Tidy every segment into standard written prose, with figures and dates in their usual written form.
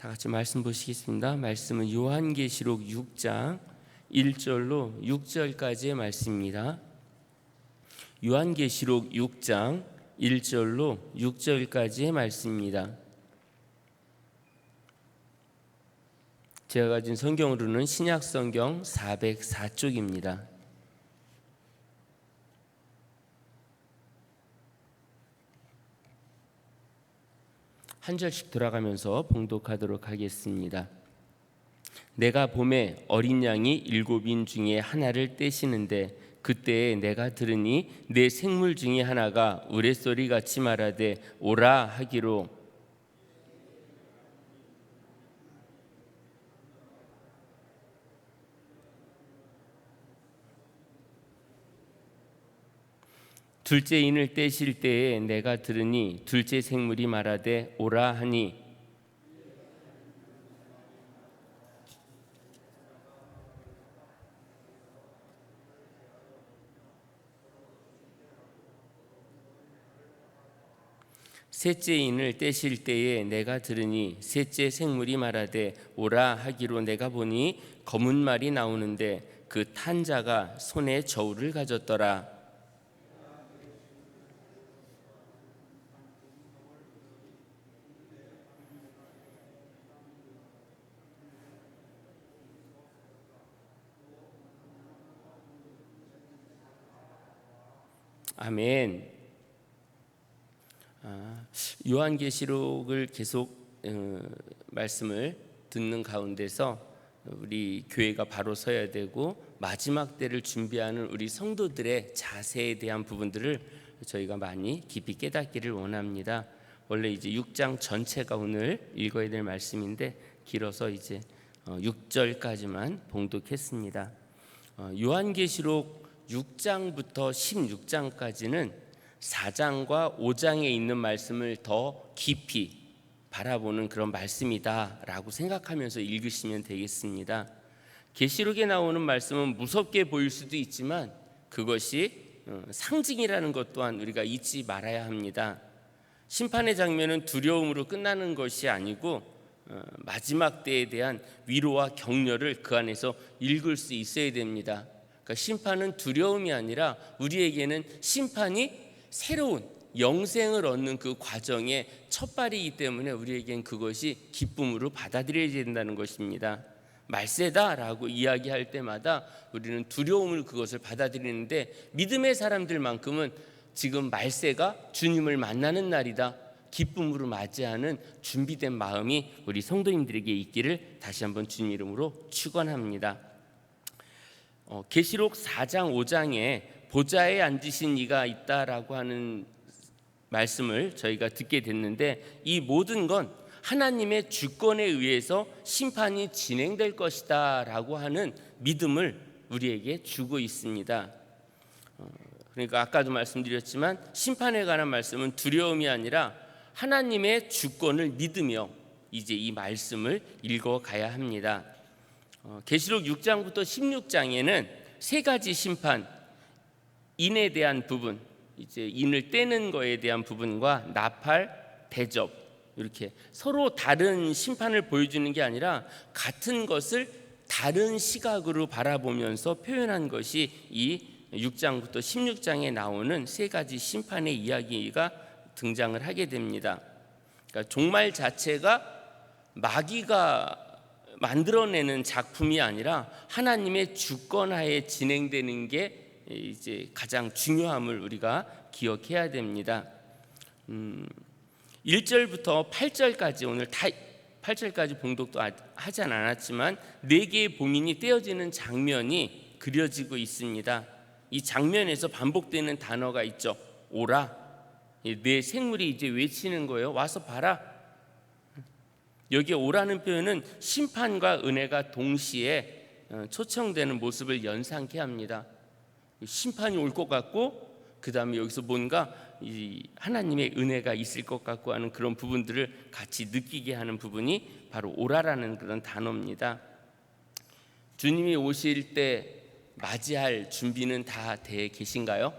다 같이 말씀 보시겠습니다. 말씀은 요한계시록 6장 1절로 6절까지의 말씀입니다. 요한계시록 6장 1절로 6절까지의 말씀입니다. 제가 가진 성경으로는 신약성경 404쪽입니다. 한 절씩 돌아가면서 봉독하도록 하겠습니다. 내가 봄에 어린 양이 7인 중에 하나를 떼시는데 그때에 내가 들으니 내 생물 중에 하나가 우레소리 같이 말하되 오라 하기로 둘째 인을 떼실 때에 내가 들으니 둘째 생물이 말하되 오라 하니 셋째 인을 떼실 때에 내가 들으니 셋째 생물이 말하되 오라 하기로 내가 보니 검은 말이 나오는데 그 탄 자가 손에 저울을 가졌더라. 아멘. 요한계시록을 계속 말씀을 듣는 가운데서 우리 교회가 바로 서야 되고 마지막 때를 준비하는 우리 성도들의 자세에 대한 부분들을 저희가 많이 깊이 깨닫기를 원합니다. 원래 이제 6장 전체가 오늘 읽어야 될 말씀인데 길어서 이제 6절까지만 봉독했습니다. 요한계시록 6장부터 16장까지는 4장과 5장에 있는 말씀을 더 깊이 바라보는 그런 말씀이다라고 생각하면서 읽으시면 되겠습니다. 계시록에 나오는 말씀은 무섭게 보일 수도 있지만 그것이 상징이라는 것 또한 우리가 잊지 말아야 합니다. 심판의 장면은 두려움으로 끝나는 것이 아니고 마지막 때에 대한 위로와 격려를 그 안에서 읽을 수 있어야 됩니다. 그러니까 심판은 두려움이 아니라 우리에게는 심판이 새로운 영생을 얻는 그 과정의 첫발이기 때문에 우리에겐 그것이 기쁨으로 받아들여야 된다는 것입니다. 말세다라고 이야기할 때마다 우리는 두려움을 그것을 받아들이는데 믿음의 사람들만큼은 지금 말세가 주님을 만나는 날이다, 기쁨으로 맞이하는 준비된 마음이 우리 성도님들에게 있기를 다시 한번 주님 이름으로 축원합니다. 계시록 4장 5장에 보좌에 앉으신 이가 있다라고 하는 말씀을 저희가 듣게 됐는데 이 모든 건 하나님의 주권에 의해서 심판이 진행될 것이다 라고 하는 믿음을 우리에게 주고 있습니다. 그러니까 아까도 말씀드렸지만 심판에 관한 말씀은 두려움이 아니라 하나님의 주권을 믿으며 이제 이 말씀을 읽어가야 합니다. 계시록 6장부터 16장에는 세 가지 심판, 인에 대한 부분, 이제 인을 떼는 거에 대한 부분과 나팔, 대접, 이렇게 서로 다른 심판을 보여주는 게 아니라 같은 것을 다른 시각으로 바라보면서 표현한 것이 이 6장부터 16장에 나오는 세 가지 심판의 이야기가 등장을 하게 됩니다. 그러니까 종말 자체가 마귀가 만들어내는 작품이 아니라 하나님의 주권하에 진행되는 게 이제 가장 중요함을 우리가 기억해야 됩니다. 1절부터 8절까지 오늘 다 8절까지 봉독도 하지 않았지만 4개의 봉인이 떼어지는 장면이 그려지고 있습니다. 이 장면에서 반복되는 단어가 있죠. 오라. 내 생물이 이제 외치는 거예요. 와서 봐라. 여기 오라는 표현은 심판과 은혜가 동시에 초청되는 모습을 연상케 합니다. 심판이 올 것 같고 그 다음에 여기서 뭔가 이 하나님의 은혜가 있을 것 같고 하는 그런 부분들을 같이 느끼게 하는 부분이 바로 오라라는 그런 단어입니다. 주님이 오실 때 맞이할 준비는 다 돼 계신가요?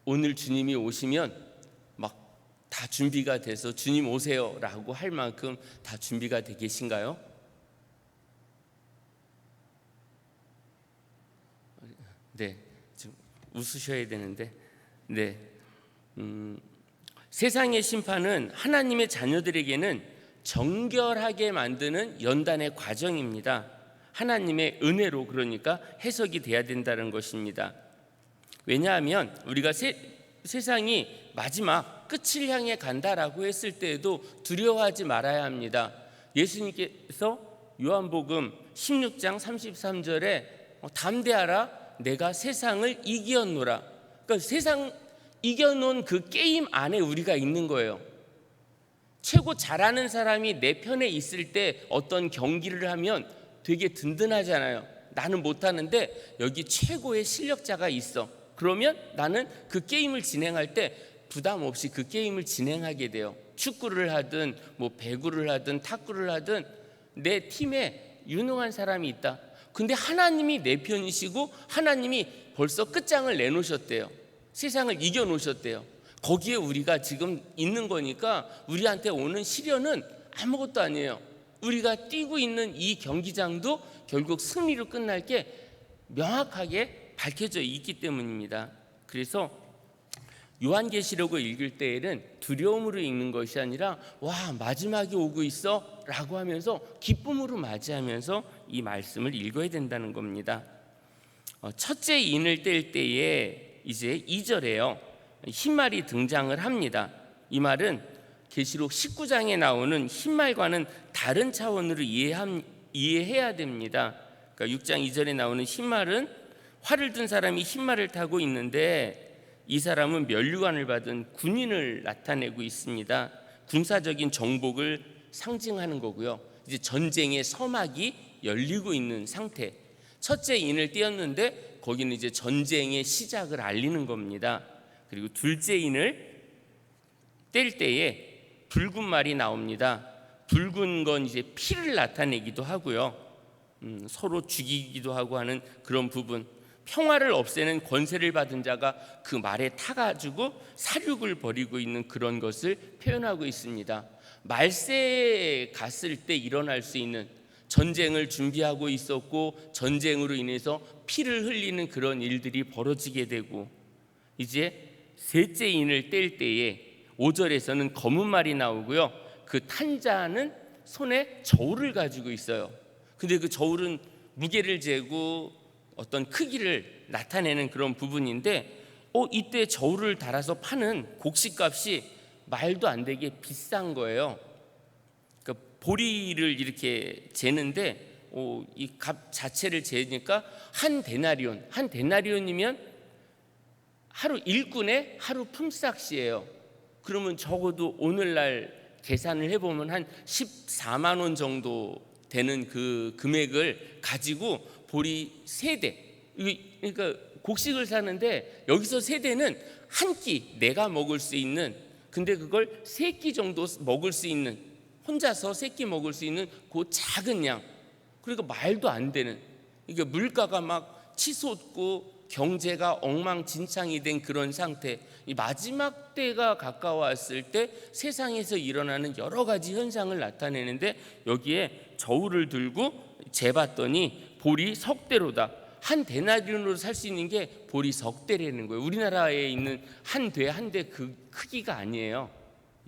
오늘 주님이 오시면 막 다 준비가 돼서 주님 오세요라고 할 만큼 다 준비가 돼 계신가요? 네, 좀 웃으셔야 되는데, 네, 세상의 심판은 하나님의 자녀들에게는 정결하게 만드는 연단의 과정입니다. 하나님의 은혜로 그러니까 해석이 돼야 된다는 것입니다. 왜냐하면 우리가 세상이 마지막 끝을 향해 간다라고 했을 때에도 두려워하지 말아야 합니다. 예수님께서 요한복음 16장 33절에 담대하라 내가 세상을 이겼노라. 그러니까 세상 이겨놓은 그 게임 안에 우리가 있는 거예요. 최고 잘하는 사람이 내 편에 있을 때 어떤 경기를 하면 되게 든든하잖아요. 나는 못하는데 여기 최고의 실력자가 있어. 그러면 나는 그 게임을 진행할 때 부담 없이 그 게임을 진행하게 돼요. 축구를 하든 뭐 배구를 하든 탁구를 하든 내 팀에 유능한 사람이 있다. 근데 하나님이 내 편이시고 하나님이 벌써 끝장을 내놓으셨대요. 세상을 이겨놓으셨대요. 거기에 우리가 지금 있는 거니까 우리한테 오는 시련은 아무것도 아니에요. 우리가 뛰고 있는 이 경기장도 결국 승리로 끝날 게 명확하게 밝혀져 있기 때문입니다. 그래서 요한계시록을 읽을 때에는 두려움으로 읽는 것이 아니라 와 마지막이 오고 있어 라고 하면서 기쁨으로 맞이하면서 이 말씀을 읽어야 된다는 겁니다. 첫째 인을 뗄 때에 이제 2절에요 흰말이 등장을 합니다. 이 말은 계시록 19장에 나오는 흰말과는 다른 차원으로 이해해야 됩니다. 그러니까 6장 2절에 나오는 흰말은 활을 든 사람이 흰말을 타고 있는데 이 사람은 면류관을 받은 군인을 나타내고 있습니다. 군사적인 정복을 상징하는 거고요. 이제 전쟁의 서막이 열리고 있는 상태. 첫째 인을 띄었는데 거기는 이제 전쟁의 시작을 알리는 겁니다. 그리고 둘째 인을 뗄 때에 붉은 말이 나옵니다. 붉은 건 이제 피를 나타내기도 하고요. 서로 죽이기도 하고 하는 그런 부분. 평화를 없애는 권세를 받은 자가 그 말에 타가지고 사륙을 벌이고 있는 그런 것을 표현하고 있습니다. 말세에 갔을 때 일어날 수 있는 전쟁을 준비하고 있었고 전쟁으로 인해서 피를 흘리는 그런 일들이 벌어지게 되고 이제 셋째 인을 뗄 때에 5절에서는 검은 말이 나오고요. 그 탄 자는 손에 저울을 가지고 있어요. 근데 그 저울은 무게를 재고 어떤 크기를 나타내는 그런 부분인데 이때 저울을 달아서 파는 곡식값이 말도 안 되게 비싼 거예요. 그러니까 보리를 이렇게 재는데 이 값 자체를 재니까 한 데나리온이면 하루 일꾼의 하루 품삯이에요. 그러면 적어도 오늘날 계산을 해보면 한 14만 원 정도 되는 그 금액을 가지고 보리 3대, 그러니까 곡식을 사는데 여기서 3대는 한 끼 내가 먹을 수 있는, 근데 그걸 3끼 정도 먹을 수 있는, 혼자서 3끼 먹을 수 있는 그 작은 양. 그러니까 말도 안 되는, 그러니까 물가가 막 치솟고 경제가 엉망진창이 된 그런 상태. 이 마지막 때가 가까웠을 때 세상에서 일어나는 여러 가지 현상을 나타내는데 여기에 저울을 들고 재봤더니 보리 석대로다. 한 데나리온으로 살 수 있는 게 보리 석대라는 거예요. 우리나라에 있는 한 대 한 대 그 크기가 아니에요.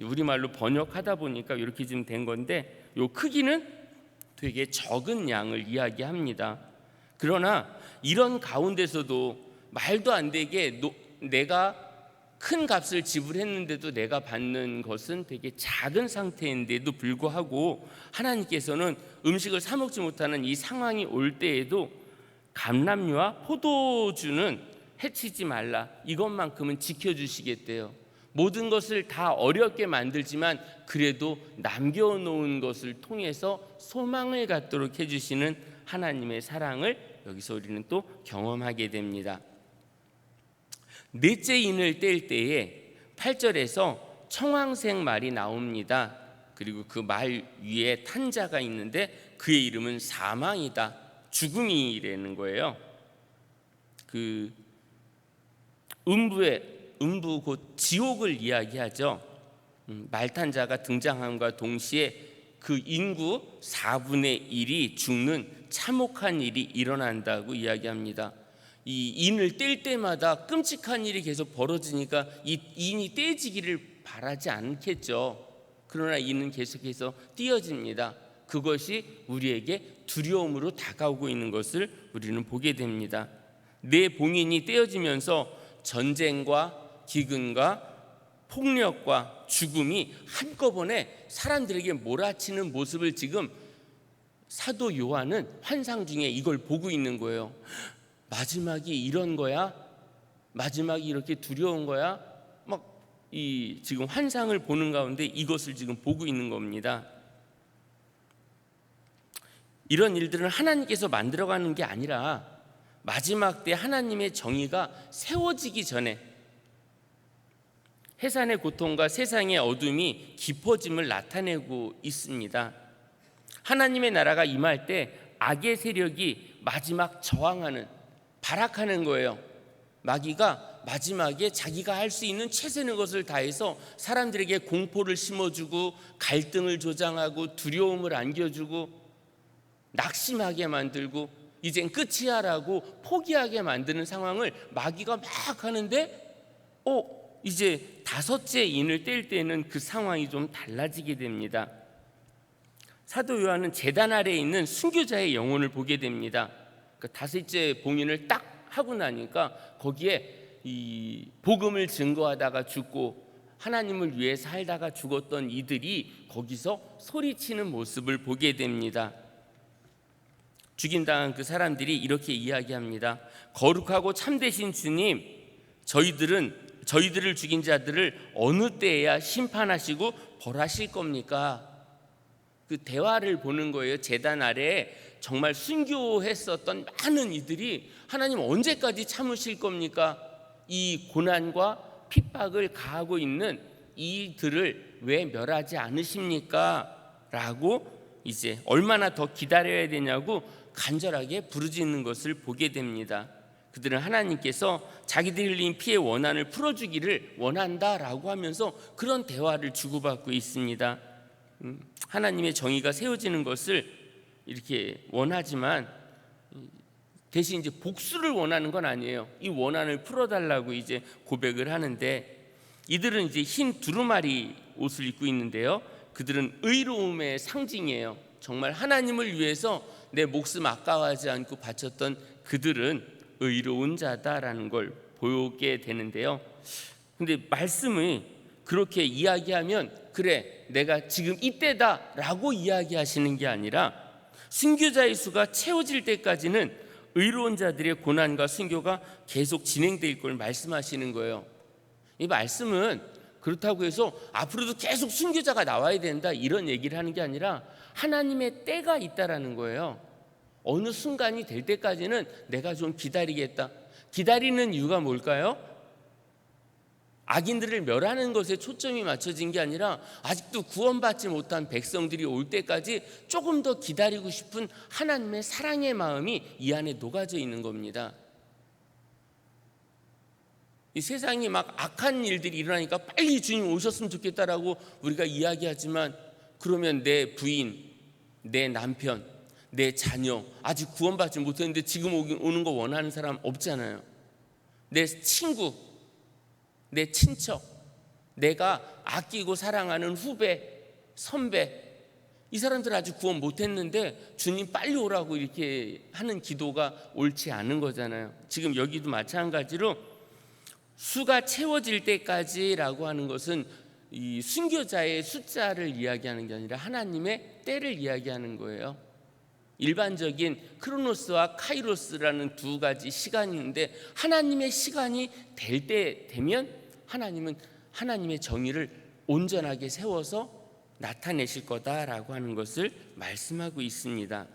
우리말로 번역하다 보니까 이렇게 좀 된 건데 이 크기는 되게 적은 양을 이야기합니다. 그러나 이런 가운데서도 말도 안 되게 내가 큰 값을 지불했는데도 내가 받는 것은 되게 작은 상태인데도 불구하고 하나님께서는 음식을 사 먹지 못하는 이 상황이 올 때에도 감람류와 포도주는 해치지 말라, 이것만큼은 지켜주시겠대요. 모든 것을 다 어렵게 만들지만 그래도 남겨놓은 것을 통해서 소망을 갖도록 해주시는 하나님의 사랑을 여기서 우리는 또 경험하게 됩니다. 넷째 인을 뗄 때에 8절에서 청황색 말이 나옵니다. 그리고 그 말 위에 탄 자가 있는데 그의 이름은 사망이다, 죽음이라는 거예요. 그 음부 곧 지옥을 이야기하죠. 말탄 자가 등장함과 동시에 그 인구 4분의 1이 죽는 참혹한 일이 일어난다고 이야기합니다. 이 인을 뗄 때마다 끔찍한 일이 계속 벌어지니까 이 인이 떼지기를 바라지 않겠죠. 그러나 이는 계속해서 띄어집니다. 그것이 우리에게 두려움으로 다가오고 있는 것을 우리는 보게 됩니다. 내 봉인이 떼어지면서 전쟁과 기근과 폭력과 죽음이 한꺼번에 사람들에게 몰아치는 모습을 지금 사도 요한은 환상 중에 이걸 보고 있는 거예요. 마지막이 이런 거야? 마지막이 이렇게 두려운 거야? 지금 환상을 보는 가운데 이것을 지금 보고 있는 겁니다. 이런 일들은 하나님께서 만들어가는 게 아니라 마지막 때 하나님의 정의가 세워지기 전에 해산의 고통과 세상의 어둠이 깊어짐을 나타내고 있습니다. 하나님의 나라가 임할 때 악의 세력이 마지막 저항하는, 발악하는 거예요. 마귀가 마지막에 자기가 할 수 있는 최선의 것을 다해서 사람들에게 공포를 심어주고 갈등을 조장하고 두려움을 안겨주고 낙심하게 만들고 이젠 끝이야라고 포기하게 만드는 상황을 마귀가 막 하는데 이제 5째 인을 뗄 때는 그 상황이 좀 달라지게 됩니다. 사도 요한은 제단 아래에 있는 순교자의 영혼을 보게 됩니다. 그러니까 5째 봉인을 딱 하고 나니까 거기에 이 복음을 증거하다가 죽고 하나님을 위해 살다가 죽었던 이들이 거기서 소리치는 모습을 보게 됩니다. 죽임당한 그 사람들이 이렇게 이야기합니다. 거룩하고 참되신 주님, 저희들을 죽인 자들을 어느 때에야 심판하시고 벌하실 겁니까? 그 대화를 보는 거예요. 제단 아래에 정말 순교했었던 많은 이들이 하나님 언제까지 참으실 겁니까? 이 고난과 핍박을 가하고 있는 이들을 왜 멸하지 않으십니까? 라고 이제 얼마나 더 기다려야 되냐고 간절하게 부르짖는 것을 보게 됩니다. 그들은 하나님께서 자기들이 흘린 피의 원한을 풀어주기를 원한다라고 하면서 그런 대화를 주고받고 있습니다. 하나님의 정의가 세워지는 것을 이렇게 원하지만 대신 이제 복수를 원하는 건 아니에요. 이 원한을 풀어달라고 이제 고백을 하는데 이들은 이제 흰 두루마리 옷을 입고 있는데요. 그들은 의로움의 상징이에요. 정말 하나님을 위해서 내 목숨 아까워하지 않고 바쳤던 그들은 의로운 자다라는 걸 보게 되는데요. 근데 말씀이 그렇게 이야기하면 그래 내가 지금 이때다라고 이야기하시는 게 아니라 순교자의 수가 채워질 때까지는 의로운 자들의 고난과 순교가 계속 진행될 걸 말씀하시는 거예요. 이 말씀은 그렇다고 해서 앞으로도 계속 순교자가 나와야 된다 이런 얘기를 하는 게 아니라 하나님의 때가 있다라는 거예요. 어느 순간이 될 때까지는 내가 좀 기다리겠다. 기다리는 이유가 뭘까요? 악인들을 멸하는 것에 초점이 맞춰진 게 아니라 아직도 구원받지 못한 백성들이 올 때까지 조금 더 기다리고 싶은 하나님의 사랑의 마음이 이 안에 녹아져 있는 겁니다. 이 세상이 막 악한 일들이 일어나니까 빨리 주님 오셨으면 좋겠다라고 우리가 이야기하지만 그러면 내 부인, 내 남편, 내 자녀 아직 구원받지 못했는데 지금 오는 거 원하는 사람 없잖아요. 내 친구, 내 친척, 내가 아끼고 사랑하는 후배, 선배 이 사람들 아직 구원 못했는데 주님 빨리 오라고 이렇게 하는 기도가 옳지 않은 거잖아요. 지금 여기도 마찬가지로 수가 채워질 때까지라고 하는 것은 이 순교자의 숫자를 이야기하는 게 아니라 하나님의 때를 이야기하는 거예요. 일반적인 크로노스와 카이로스라는 두 가지 시간이 있는데 하나님의 시간이 될 때 되면 하나님은 하나님의 정의를 온전하게 세워서 나타내실 거다라고 하는 것을 말씀하고 있습니다.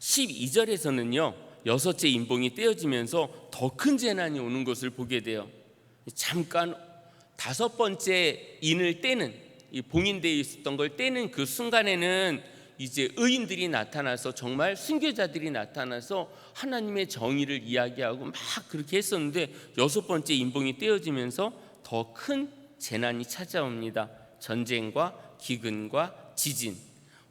12절에서는요 6째 인봉이 떼어지면서 더 큰 재난이 오는 것을 보게 돼요. 잠깐 5번째 인을 떼는 이 봉인되어 있었던 걸 떼는 그 순간에는 이제 의인들이 나타나서 정말 순교자들이 나타나서 하나님의 정의를 이야기하고 막 그렇게 했었는데 여섯 번째 인봉이 떼어지면서 더 큰 재난이 찾아옵니다. 전쟁과 기근과 지진,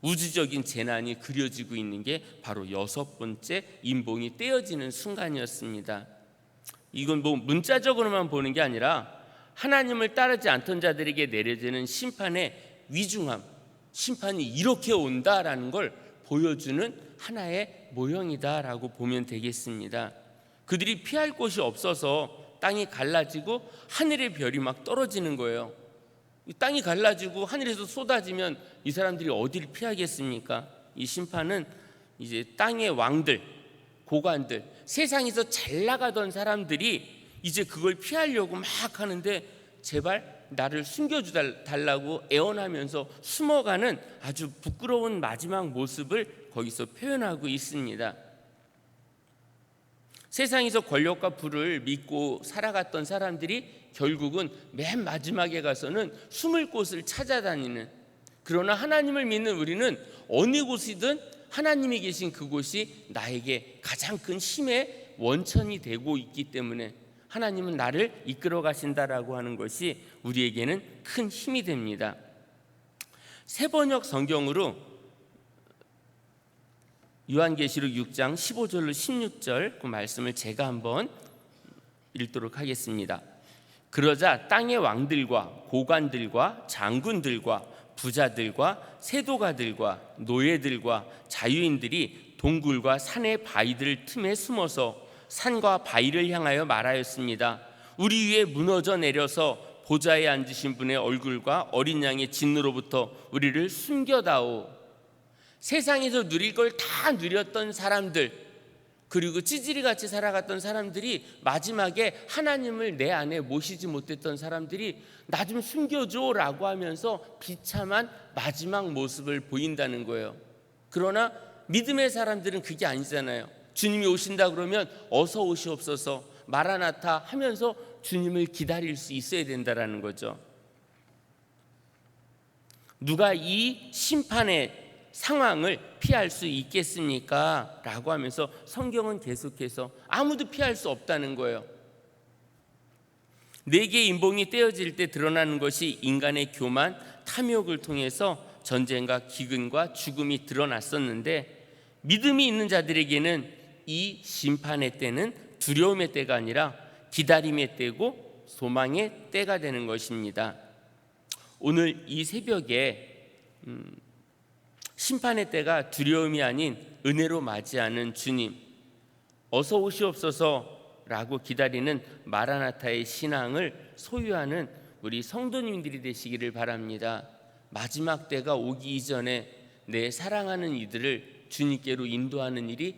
우주적인 재난이 그려지고 있는 게 바로 여섯 번째 인봉이 떼어지는 순간이었습니다. 이건 뭐 문자적으로만 보는 게 아니라 하나님을 따르지 않던 자들에게 내려지는 심판의 위중함, 심판이 이렇게 온다라는 걸 보여주는 하나의 모형이다라고 보면 되겠습니다. 그들이 피할 곳이 없어서 땅이 갈라지고 하늘의 별이 막 떨어지는 거예요. 땅이 갈라지고 하늘에서 쏟아지면 이 사람들이 어디를 피하겠습니까? 이 심판은 이제 땅의 왕들, 고관들, 세상에서 잘 나가던 사람들이 이제 그걸 피하려고 막 하는데 제발 나를 숨겨달라고 애원하면서 숨어가는 아주 부끄러운 마지막 모습을 거기서 표현하고 있습니다. 세상에서 권력과 부를 믿고 살아갔던 사람들이 결국은 맨 마지막에 가서는 숨을 곳을 찾아다니는, 그러나 하나님을 믿는 우리는 어느 곳이든 하나님이 계신 그곳이 나에게 가장 큰 힘의 원천이 되고 있기 때문에 하나님은 나를 이끌어 가신다라고 하는 것이 우리에게는 큰 힘이 됩니다. 새번역 성경으로 요한계시록 6장 15절로 16절 그 말씀을 제가 한번 읽도록 하겠습니다. 그러자 땅의 왕들과 고관들과 장군들과 부자들과 세도가들과 노예들과 자유인들이 동굴과 산의 바위들 틈에 숨어서 산과 바위를 향하여 말하였습니다. 우리 위에 무너져 내려서 보좌에 앉으신 분의 얼굴과 어린 양의 진노로부터 우리를 숨겨다오. 세상에서 누릴 걸 다 누렸던 사람들, 그리고 찌질이같이 살아갔던 사람들이 마지막에 하나님을 내 안에 모시지 못했던 사람들이 나 좀 숨겨줘라고 하면서 비참한 마지막 모습을 보인다는 거예요. 그러나 믿음의 사람들은 그게 아니잖아요. 주님이 오신다 그러면 어서 오시옵소서 마라나타 하면서 주님을 기다릴 수 있어야 된다라는 거죠. 누가 이 심판의 상황을 피할 수 있겠습니까? 라고 하면서 성경은 계속해서 아무도 피할 수 없다는 거예요. 네 개의 인봉이 떼어질 때 드러나는 것이 인간의 교만, 탐욕을 통해서 전쟁과 기근과 죽음이 드러났었는데, 믿음이 있는 자들에게는 이 심판의 때는 두려움의 때가 아니라 기다림의 때고 소망의 때가 되는 것입니다. 오늘 이 새벽에 심판의 때가 두려움이 아닌 은혜로 맞이하는 주님, 어서 오시옵소서라고 기다리는 마라나타의 신앙을 소유하는 우리 성도님들이 되시기를 바랍니다. 마지막 때가 오기 이전에 내 사랑하는 이들을 주님께로 인도하는 일이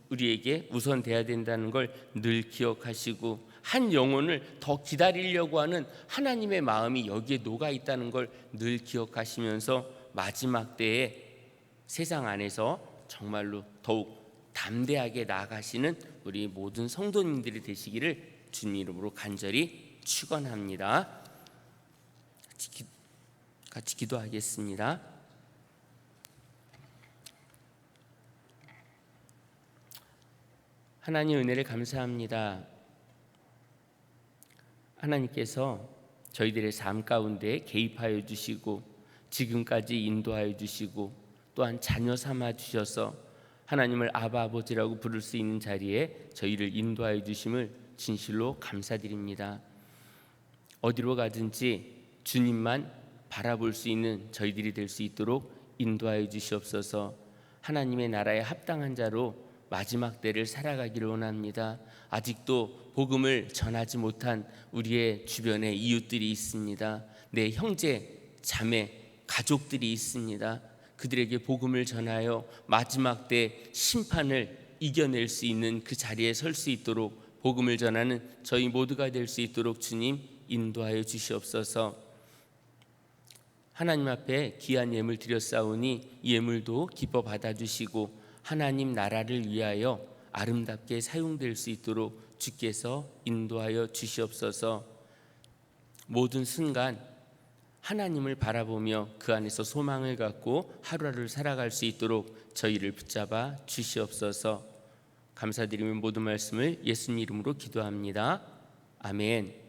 우리에게 우선돼야 된다는 걸 늘 기억하시고, 한 영혼을 더 기다리려고 하는 하나님의 마음이 여기에 녹아 있다는 걸 늘 기억하시면서 마지막 때에 세상 안에서 정말로 더욱 담대하게 나아가시는 우리 모든 성도님들이 되시기를 주님 이름으로 간절히 축원합니다. 같이 기도하겠습니다. 하나님 은혜를 감사합니다. 하나님께서 저희들의 삶 가운데 개입하여 주시고 지금까지 인도하여 주시고 또한 자녀 삼아 주셔서 하나님을 아바 아버지라고 부를 수 있는 자리에 저희를 인도하여 주심을 진실로 감사드립니다. 어디로 가든지 주님만 바라볼 수 있는 저희들이 될 수 있도록 인도하여 주시옵소서. 하나님의 나라에 합당한 자로 마지막 때를 살아가기를 원합니다. 아직도 복음을 전하지 못한 우리의 주변에 이웃들이 있습니다. 내 형제, 자매, 가족들이 있습니다. 그들에게 복음을 전하여 마지막 때 심판을 이겨낼 수 있는 그 자리에 설 수 있도록 복음을 전하는 저희 모두가 될 수 있도록 주님 인도하여 주시옵소서. 하나님 앞에 귀한 예물 드렸사오니 예물도 기뻐 받아주시고 하나님 나라를 위하여 아름답게 사용될 수 있도록 주께서 인도하여 주시옵소서. 모든 순간 하나님을 바라보며 그 안에서 소망을 갖고 하루하루를 살아갈 수 있도록 저희를 붙잡아 주시옵소서. 감사드리며 모든 말씀을 예수님 이름으로 기도합니다. 아멘.